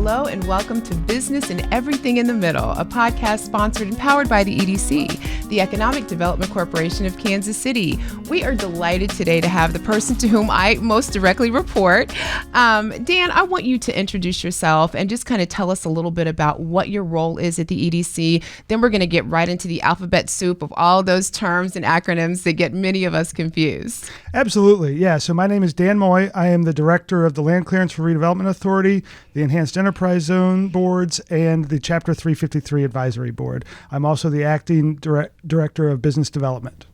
Hello and welcome to Business and Everything in the Middle, a podcast sponsored and powered by the EDC, the Economic Development Corporation of Kansas City. We are delighted today to have the person to whom I most directly report. Dan, I want you to introduce yourself and just kind of tell us a little bit about what your role is at the EDC. Then we're going to get right into the alphabet soup of all those terms and acronyms that get many of us confused. Absolutely. Yeah. So my name is Dan Moye. I am the director of the Land Clearance for Redevelopment Authority, the Enhanced Enterprise Zone Boards, and the Chapter 353 Advisory Board. I'm also the acting director of business development.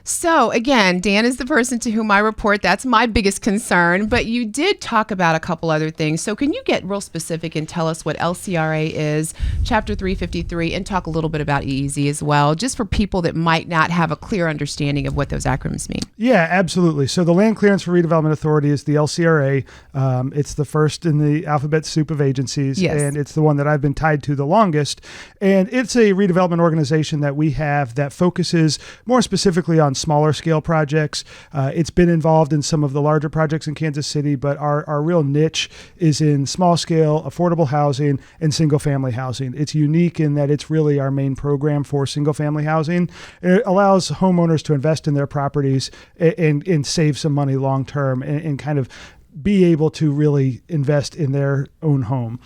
So again, Dan is the person to whom I report. That's my biggest concern, but you did talk about a couple other things. So can you get real specific and tell us what LCRA is, Chapter 353, and talk a little bit about EEZ as well, just for people that might not have a clear understanding of what those acronyms mean? Yeah, absolutely. So the Land Clearance for Redevelopment Authority is the LCRA. It's the first in the alphabet soup of agencies, yes, and it's the one that I've been tied to the longest. And it's a redevelopment organization that we have that focuses more specifically on smaller scale projects. It's been involved in some of the larger projects in Kansas City, but our real niche is in small scale, affordable housing and single family housing. It's unique in that it's really our main program for single family housing. It allows homeowners to invest in their properties and save some money long term and kind of be able to really invest in their own home.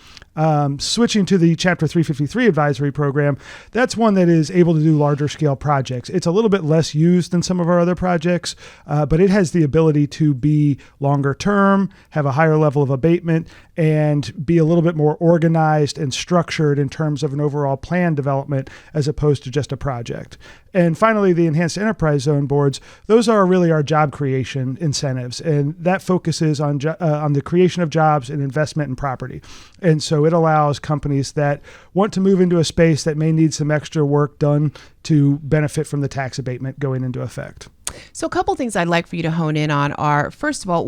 Switching to the Chapter 353 advisory program, that's one that is able to do larger scale projects. It's a little bit less used than some of our other projects, but it has the ability to be longer term, have a higher level of abatement, and be a little bit more organized and structured in terms of an overall plan development as opposed to just a project. And finally, the Enhanced Enterprise Zone Boards, those are really our job creation incentives, and that focuses on the creation of jobs and investment in property. And so it allows companies that want to move into a space that may need some extra work done to benefit from the tax abatement going into effect. So a couple things I'd like for you to hone in on are, first of all,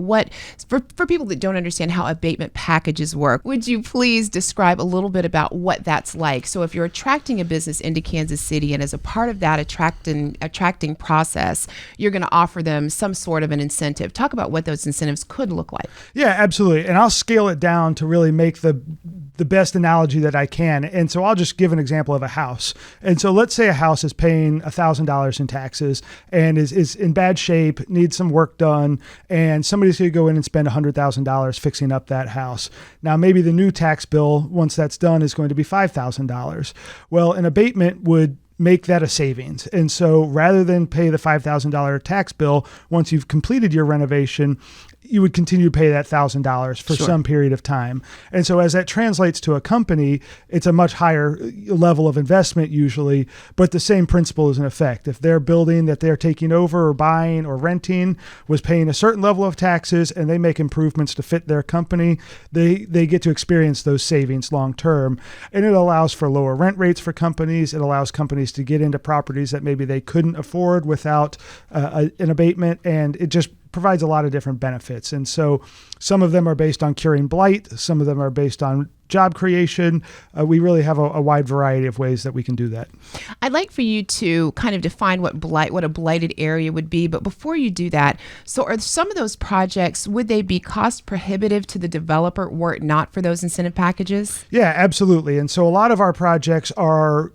for people that don't understand how abatement packages work, would you please describe a little bit about what that's like? So if you're attracting a business into Kansas City, and as a part of that attracting process, you're going to offer them some sort of an incentive. Talk about what those incentives could look like. Yeah, absolutely. And I'll scale it down to really make the best analogy that I can. And so I'll just give an example of a house. And so let's say a house is paying $1,000 in taxes and is in bad shape, needs some work done, and somebody's going to go in and spend $100,000 fixing up that house. Now, maybe the new tax bill, once that's done, is going to be $5,000. Well, an abatement would make that a savings. And so rather than pay the $5,000 tax bill, once you've completed your renovation, you would continue to pay that $1,000 for some period of time. And so as that translates to a company, it's a much higher level of investment usually, but the same principle is in effect. If their building that they're taking over or buying or renting was paying a certain level of taxes and they make improvements to fit their company, they get to experience those savings long term. And it allows for lower rent rates for companies. It allows companies to get into properties that maybe they couldn't afford without an abatement, and it just provides a lot of different benefits. And so some of them are based on curing blight. Some of them are based on job creation. We really have a wide variety of ways that we can do that. I'd like for you to kind of define what a blighted area would be. But before you do that, so are some of those projects, would they be cost prohibitive to the developer were it not for those incentive packages? Yeah, absolutely. And so a lot of our projects are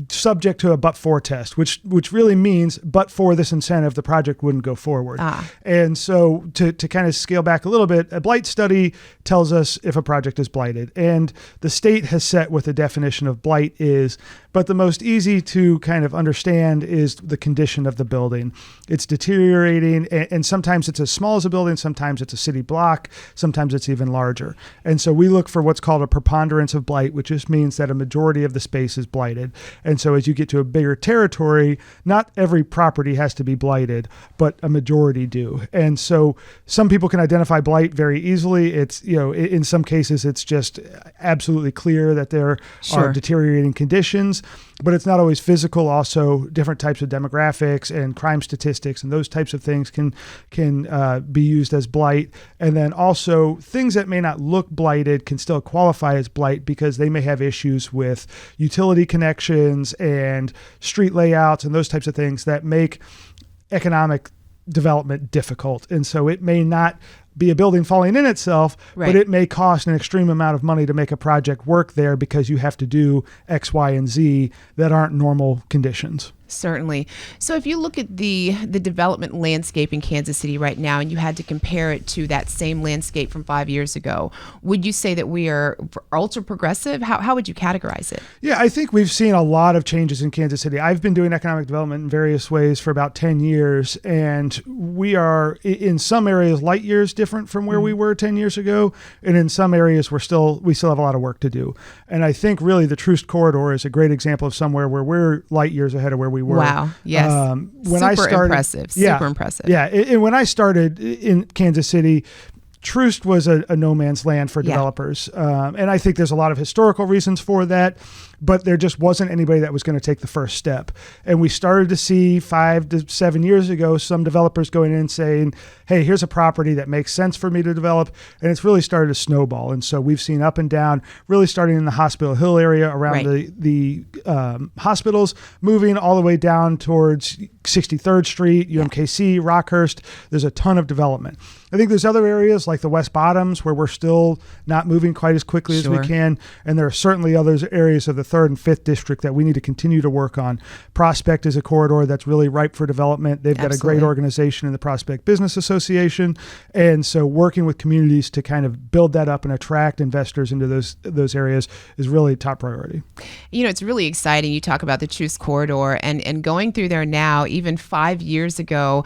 subject to a but-for test, which really means but for this incentive, the project wouldn't go forward. And so to kind of scale back a little bit, a blight study tells us if a project is blighted. And the state has set what the definition of blight is, but the most easy to kind of understand is the condition of the building. It's deteriorating, and sometimes it's as small as a building, sometimes it's a city block, sometimes it's even larger. And so we look for what's called a preponderance of blight, which just means that a majority of the space is blighted. And so as you get to a bigger territory, not every property has to be blighted, but a majority do. And so some people can identify blight very easily. It's, in some cases, it's just absolutely clear that there are deteriorating conditions, but it's not always physical. Also, different types of demographics and crime statistics and those types of things can be used as blight. And then also things that may not look blighted can still qualify as blight because they may have issues with utility connections and street layouts and those types of things that make economic development difficult. And so it may not be a building falling in itself, Right. but it may cost an extreme amount of money to make a project work there because you have to do X, Y, and Z that aren't normal conditions. Certainly. So if you look at the development landscape in Kansas City right now, and you had to compare it to that same landscape from 5 years ago, would you say that we are ultra progressive? How would you categorize it? Yeah, I think we've seen a lot of changes in Kansas City. I've been doing economic development in various ways for about 10 years, and we are in some areas light years different from where we were 10 years ago, and in some areas we still have a lot of work to do. And I think really the Troost Corridor is a great example of somewhere where we're light years ahead of where we were. Wow. Yes. Super impressive. Super impressive. Yeah. And when I started in Kansas City, Troost was a no man's land for developers. And I think there's a lot of historical reasons for that, but there just wasn't anybody that was going to take the first step. And we started to see 5 to 7 years ago, some developers going in and saying, hey, here's a property that makes sense for me to develop. And it's really started to snowball. And so we've seen up and down, really starting in the Hospital Hill area around the hospitals, moving all the way down towards 63rd Street, UMKC, Rockhurst. There's a ton of development. I think there's other areas like the West Bottoms where we're still not moving quite as quickly as we can. And there are certainly other areas of the 3rd and 5th district that we need to continue to work on. Prospect is a corridor that's really ripe for development. They've got a great organization in the Prospect Business Association. And so working with communities to kind of build that up and attract investors into those areas is really top priority. You know, it's really exciting. You talk about the Troost Corridor and going through there now, even 5 years ago,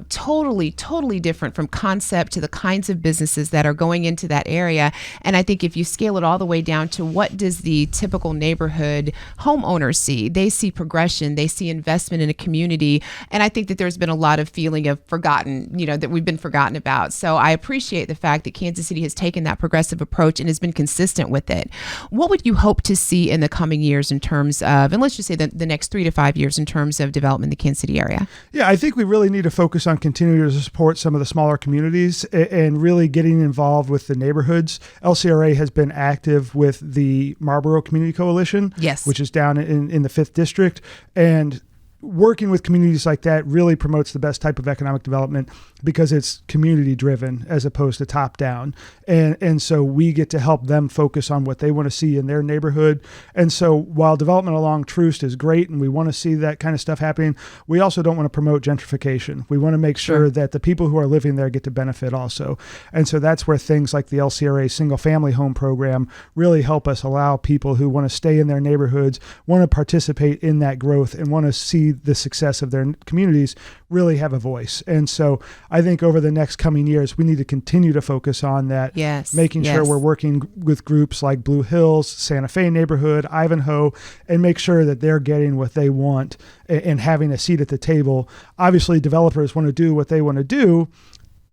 totally different from concept to the kinds of businesses that are going into that area. And I think if you scale it all the way down to what does the typical neighborhood homeowner see? They see progression, they see investment in a community. And I think that there's been a lot of feeling of forgotten, that we've been forgotten about. So I appreciate the fact that Kansas City has taken that progressive approach and has been consistent with it. What would you hope to see in the coming years in terms of, and let's just say the next 3 to 5 years in terms of development in the Kansas City area? Yeah, I think we really need to focus on continuing to support some of the smaller communities and really getting involved with the neighborhoods. LCRA has been active with the Marlboro Community Coalition, which is down in the 5th District. And working with communities like that really promotes the best type of economic development because it's community driven as opposed to top down. And so we get to help them focus on what they want to see in their neighborhood. And so while development along Troost is great and we want to see that kind of stuff happening, we also don't want to promote gentrification. We want to make sure that the people who are living there get to benefit also. And so that's where things like the LCRA single family home program really help us allow people who want to stay in their neighborhoods, want to participate in that growth and want to see the success of their communities really have a voice. And so I think over the next coming years, we need to continue to focus on that, making sure we're working with groups like Blue Hills, Santa Fe neighborhood, Ivanhoe, and make sure that they're getting what they want and having a seat at the table. Obviously, developers want to do what they want to do.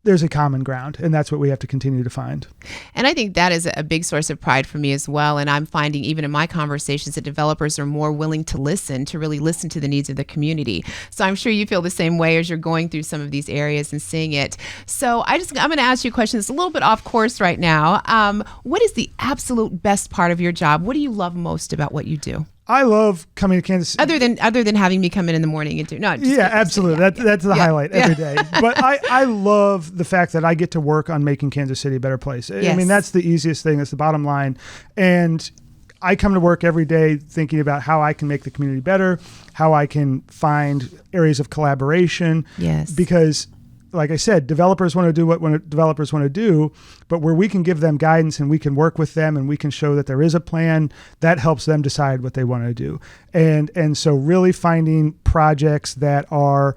There's a common ground, and that's what we have to continue to find. And I think that is a big source of pride for me as well. And I'm finding even in my conversations that developers are more willing to really listen to the needs of the community. So I'm sure you feel the same way as you're going through some of these areas and seeing it. So I'm going to ask you a question that's a little bit off course right now. What is the absolute best part of your job? What do you love most about what you do? I love coming to Kansas City. Other than having me come in the morning and do absolutely. That's the highlight every day. But I love the fact that I get to work on making Kansas City a better place. I mean, that's the easiest thing. That's the bottom line. And I come to work every day thinking about how I can make the community better, how I can find areas of collaboration. Yes. Because like I said, developers want to do what developers want to do, but where we can give them guidance and we can work with them and we can show that there is a plan, that helps them decide what they want to do. And so really finding projects that are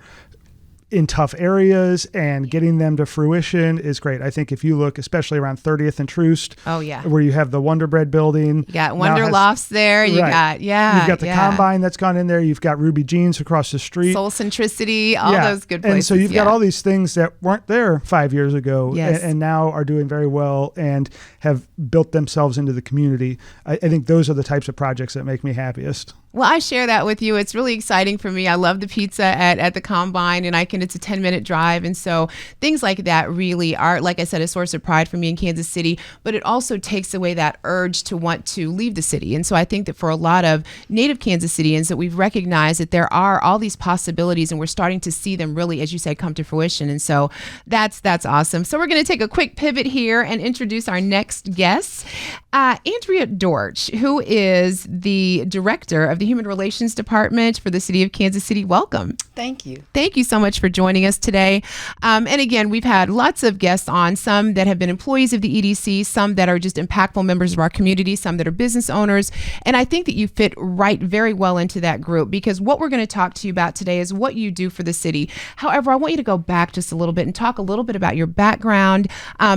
in tough areas and getting them to fruition is great. I think if you look, especially around 30th and Troost, where you have the Wonder Bread building. You got Wonder Lofts there. You got, You've got the Combine that's gone in there. You've got Ruby Jeans across the street. Soul Centricity, all those good places. And so you've got all these things that weren't there 5 years ago and now are doing very well and have built themselves into the community. I think those are the types of projects that make me happiest. Well, I share that with you. It's really exciting for me. I love the pizza at the Combine, and it's a 10-minute drive. And so things like that really are, like I said, a source of pride for me in Kansas City, but it also takes away that urge to want to leave the city. And so I think that for a lot of native Kansas Cityans that we've recognized that there are all these possibilities, and we're starting to see them really, as you said, come to fruition. And so that's awesome. So we're going to take a quick pivot here and introduce our next guest, Andrea Dorch, who is the director of the Human Relations Department for the City of Kansas City. Welcome. Thank you. Thank you so much for joining us today. And again, we've had lots of guests on, some that have been employees of the EDC, some that are just impactful members of our community, some that are business owners. And I think that you fit very well into that group, because what we're going to talk to you about today is what you do for the city. However, I want you to go back just a little bit and talk a little bit about your background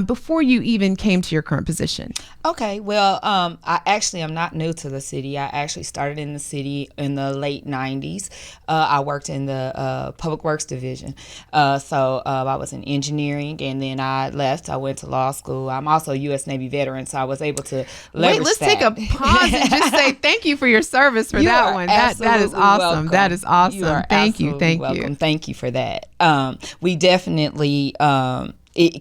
before you even came to your current position. Okay. Well, I actually am not new to the city. I actually started in the city in the late 90s. I worked in the Public Works Division. So I was in engineering, and then I left. I went to law school. I'm also a U.S. Navy veteran, so I was able to leverage let's that. Take a pause and just say thank you for your service for that one. That is awesome. Welcome. That is awesome. Thank you. Welcome. Thank you for that. We definitely...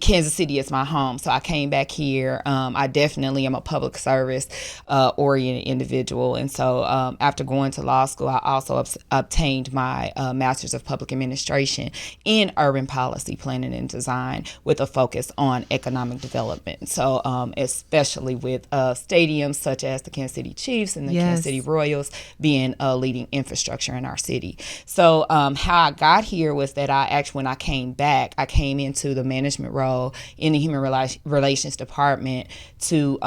Kansas City is my home, so I came back here. I definitely am a public service oriented individual, and so after going to law school, I also obtained my Master's of Public Administration in Urban Policy Planning and Design with a focus on economic development. So especially with stadiums such as the Kansas City Chiefs and the Kansas City Royals being leading infrastructure in our city. So how I got here was that when I came back, I came into the management role in the Human Relations Department to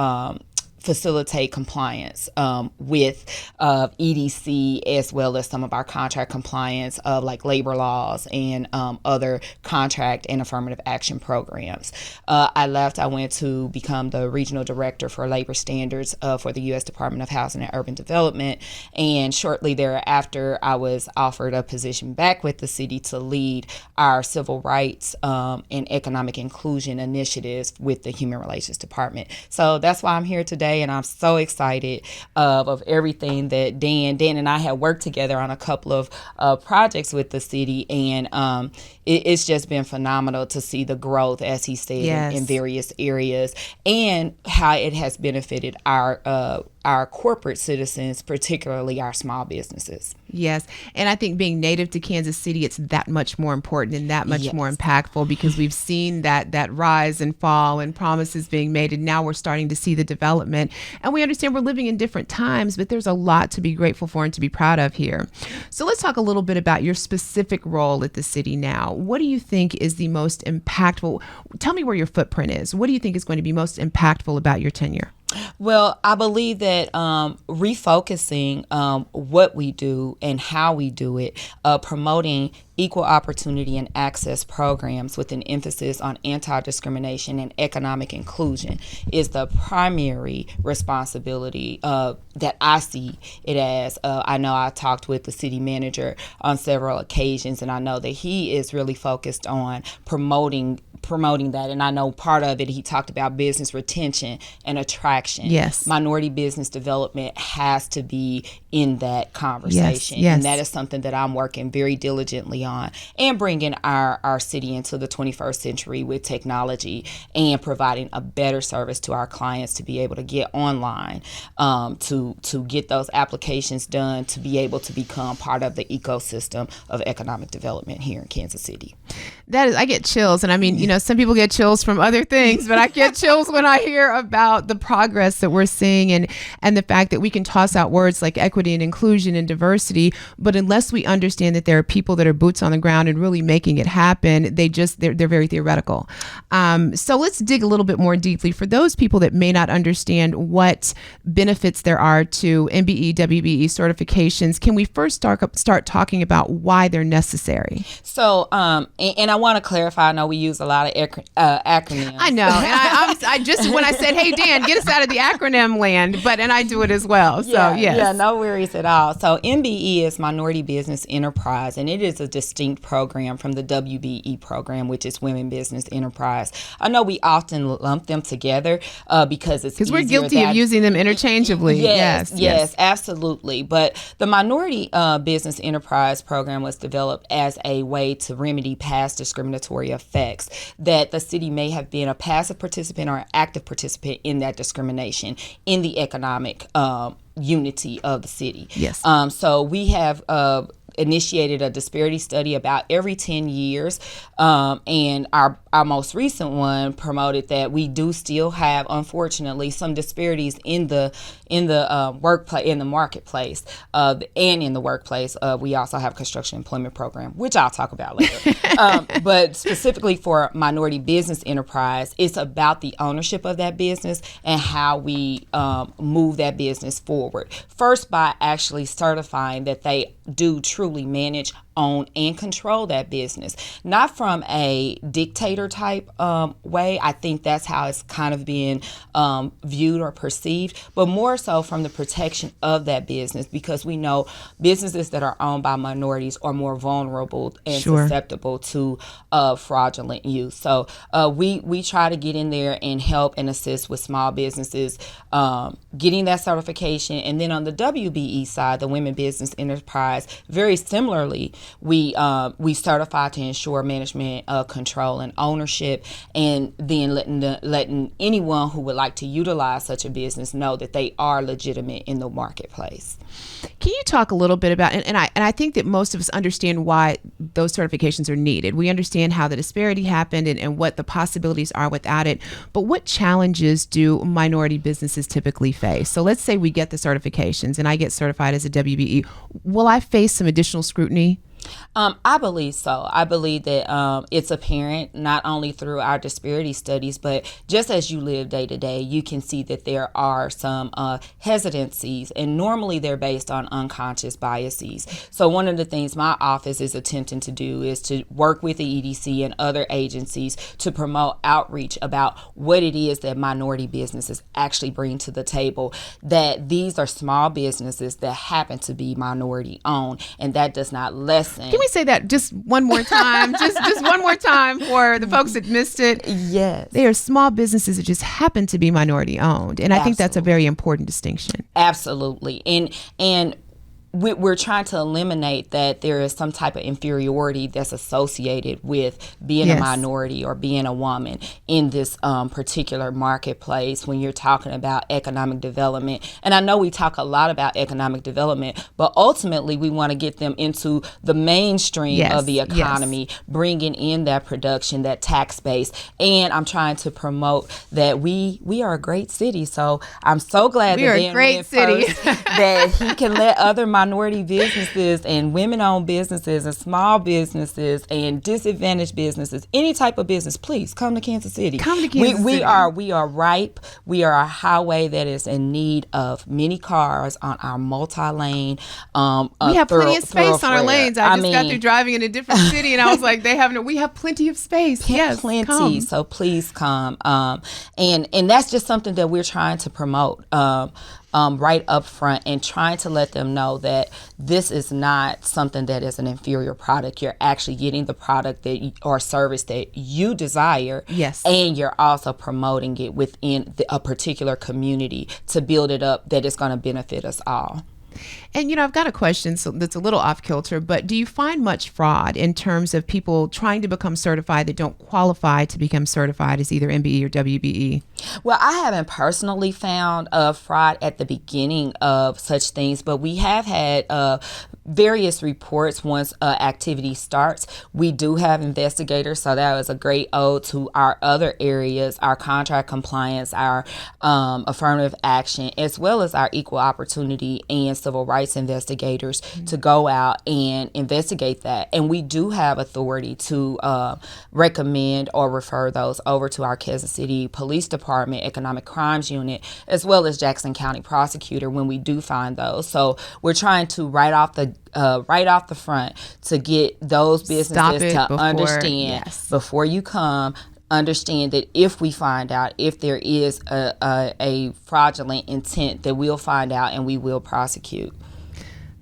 facilitate compliance with EDC, as well as some of our contract compliance of like labor laws and other contract and affirmative action programs. I went to become the regional director for labor standards for the U.S. Department of Housing and Urban Development. And shortly thereafter, I was offered a position back with the city to lead our civil rights and economic inclusion initiatives with the Human Relations Department. So that's why I'm here today. And I'm so excited of everything that Dan and I have worked together on a couple of projects with the city, and it's just been phenomenal to see the growth, as he said, in various areas, and how it has benefited our corporate citizens, particularly our small businesses. Yes. And I think being native to Kansas City, it's that much more important and that much more impactful, because we've seen that rise and fall and promises being made. And now we're starting to see the development. And we understand we're living in different times, but there's a lot to be grateful for and to be proud of here. So let's talk a little bit about your specific role at the city now. What do you think is the most impactful? Tell me where your footprint is. What do you think is going to be most impactful about your tenure? Well, I believe that refocusing what we do and how we do it, promoting equal opportunity and access programs with an emphasis on anti-discrimination and economic inclusion is the primary responsibility that I see it as. I know I talked with the city manager on several occasions, and I know that he is really focused on promoting that. And I know part of it, he talked about business retention and attraction. Yes. Minority business development has to be in that conversation. Yes. And that is something that I'm working very diligently on, and bringing our city into the 21st century with technology and providing a better service to our clients to be able to get online, to get those applications done, to be able to become part of the ecosystem of economic development here in Kansas City. I get chills. And I mean, some people get chills from other things, but I get chills when I hear about the progress that we're seeing and the fact that we can toss out words like equity and inclusion and diversity, but unless we understand that there are people that are boots on the ground and really making it happen, they're very theoretical. So let's dig a little bit more deeply for those people that may not understand what benefits there are to MBE, WBE certifications. Can we first start talking about why they're necessary? So, and I want to clarify, I know we use a lot lot of acronyms. I know. And I just, when I said, hey, Dan, get us out of the acronym land, and I do it as well. So, yes. Yeah, no worries at all. So MBE is Minority Business Enterprise, and it is a distinct program from the WBE program, which is Women Business Enterprise. I know we often lump them together because we're guilty of using them interchangeably. Yes, absolutely. But the Minority Business Enterprise program was developed as a way to remedy past discriminatory effects that the city may have been a passive participant or an active participant in that discrimination in the economic unity of the city. Yes. So we have initiated a disparity study about every 10 years. And our most recent one promoted that we do still have, unfortunately, some disparities in the workplace, in the marketplace, and in the workplace. We also have a construction employment program, which I'll talk about later. But specifically for minority business enterprise, it's about the ownership of that business and how we move that business forward. First, by actually certifying that they do truly manage, own, and control that business, not from a dictator type way. I think that's how it's kind of been viewed or perceived, but more so from the protection of that business, because we know businesses that are owned by minorities are more vulnerable and susceptible to fraudulent use. So we try to get in there and help and assist with small businesses getting that certification. And then on the WBE side, the Women Business Enterprise, very similarly, we certify to ensure management, control, and ownership, and then letting anyone who would like to utilize such a business know that they are legitimate in the marketplace. Can you talk a little bit about, and I think that most of us understand why those certifications are needed. We understand how the disparity happened and what the possibilities are without it, but what challenges do minority businesses typically face? So let's say we get the certifications and I get certified as a WBE. Will I face some additional scrutiny? I believe so. I believe that it's apparent not only through our disparity studies, but just as you live day to day, you can see that there are some hesitancies, and normally they're based on unconscious biases. So one of the things my office is attempting to do is to work with the EDC and other agencies to promote outreach about what it is that minority businesses actually bring to the table, that these are small businesses that happen to be minority owned, and that does not lessen. Can we say that just one more time? just one more time for the folks that missed it. Yes. They are small businesses that just happen to be minority owned. And I think that's a very important distinction. Absolutely. And we're trying to eliminate that there is some type of inferiority that's associated with being a minority or being a woman in this particular marketplace when you're talking about economic development. And I know we talk a lot about economic development, but ultimately we want to get them into the mainstream of the economy, bringing in that production, that tax base. And I'm trying to promote that we are a great city. So I'm so glad that Dan went first, that he can let other minority businesses and women-owned businesses and small businesses and disadvantaged businesses, any type of business, please come to Kansas City. Come to Kansas City. We are ripe. We are a highway that is in need of many cars on our multi-lane. We have plenty of space on our lanes. I just got through driving in a different city, and I was like, we have plenty of space. Yes, plenty. Come. So please come. And that's just something that we're trying to promote. Right up front, and trying to let them know that this is not something that is an inferior product. You're actually getting the product or service that you desire. Yes. And you're also promoting it within a particular community to build it up that is going to benefit us all. And, I've got a question that's a little off kilter, but do you find much fraud in terms of people trying to become certified that don't qualify to become certified as either MBE or WBE? Well, I haven't personally found fraud at the beginning of such things, but we have had various reports once activity starts. We do have investigators, so that was a great ode to our other areas, our contract compliance, our affirmative action, as well as our equal opportunity and civil rights investigators to go out and investigate that. And we do have authority to recommend or refer those over to our Kansas City Police Department Economic Crimes Unit, as well as Jackson County Prosecutor when we do find those. So we're trying to right off the front to get those businesses to understand before you come. understand that if we find out if there is a fraudulent intent, that we'll find out and we will prosecute.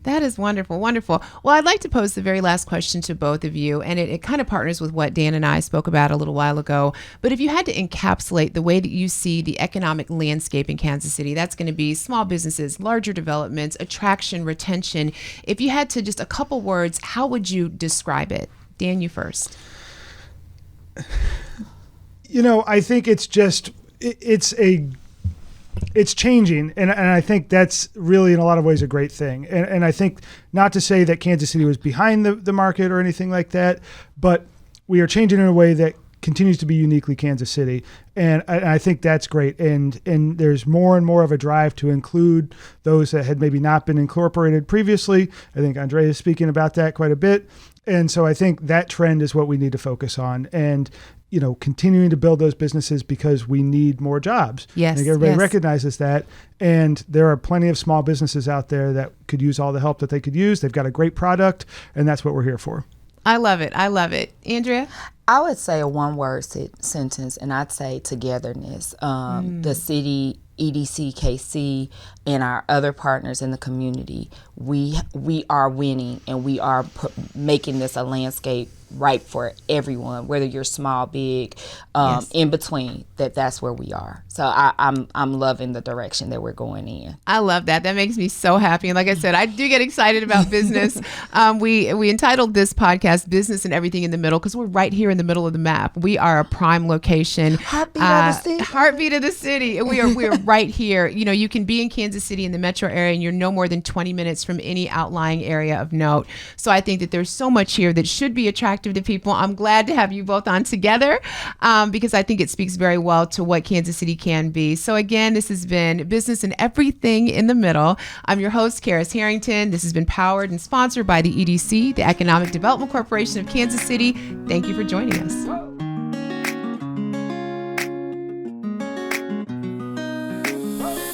That is wonderful, wonderful. Well, I'd like to pose the very last question to both of you, and it kind of partners with what Dan and I spoke about a little while ago. But if you had to encapsulate the way that you see the economic landscape in Kansas City, that's going to be small businesses, larger developments, attraction, retention. If you had to just a couple words, how would you describe it? Dan, you first. I think it's changing, and I think that's really in a lot of ways a great thing. And I think, not to say that Kansas City was behind the market or anything like that, but we are changing in a way that continues to be uniquely Kansas City. And I think that's great. And there's more and more of a drive to include those that had maybe not been incorporated previously. I think Andrea is speaking about that quite a bit. And so I think that trend is what we need to focus on. And continuing to build those businesses, because we need more jobs. Yes. I think everybody recognizes that. And there are plenty of small businesses out there that could use all the help that they could use. They've got a great product, and that's what we're here for. I love it. I love it. Andrea? I would say a one-word sentence, and I'd say togetherness. The city, EDC-KC, and our other partners in the community, we are winning, and we are making this a landscape right for everyone, whether you're small, big, in between. That's where we are. So I'm loving the direction that we're going in. I love that. That makes me so happy. And like I said, I do get excited about business. We entitled this podcast "Business and Everything in the Middle" because we're right here in the middle of the map. We are a prime location. Heartbeat of the city. Heartbeat of the city. We are right here. You can be in Kansas City in the metro area, and you're no more than 20 minutes from any outlying area of note. So I think that there's so much here that should be attractive to people. I'm glad to have you both on together because I think it speaks very well to what Kansas City can be. So again, this has been Business and Everything in the Middle. I'm your host, Karis Harrington. This has been powered and sponsored by the EDC, the Economic Development Corporation of Kansas City. Thank you for joining us.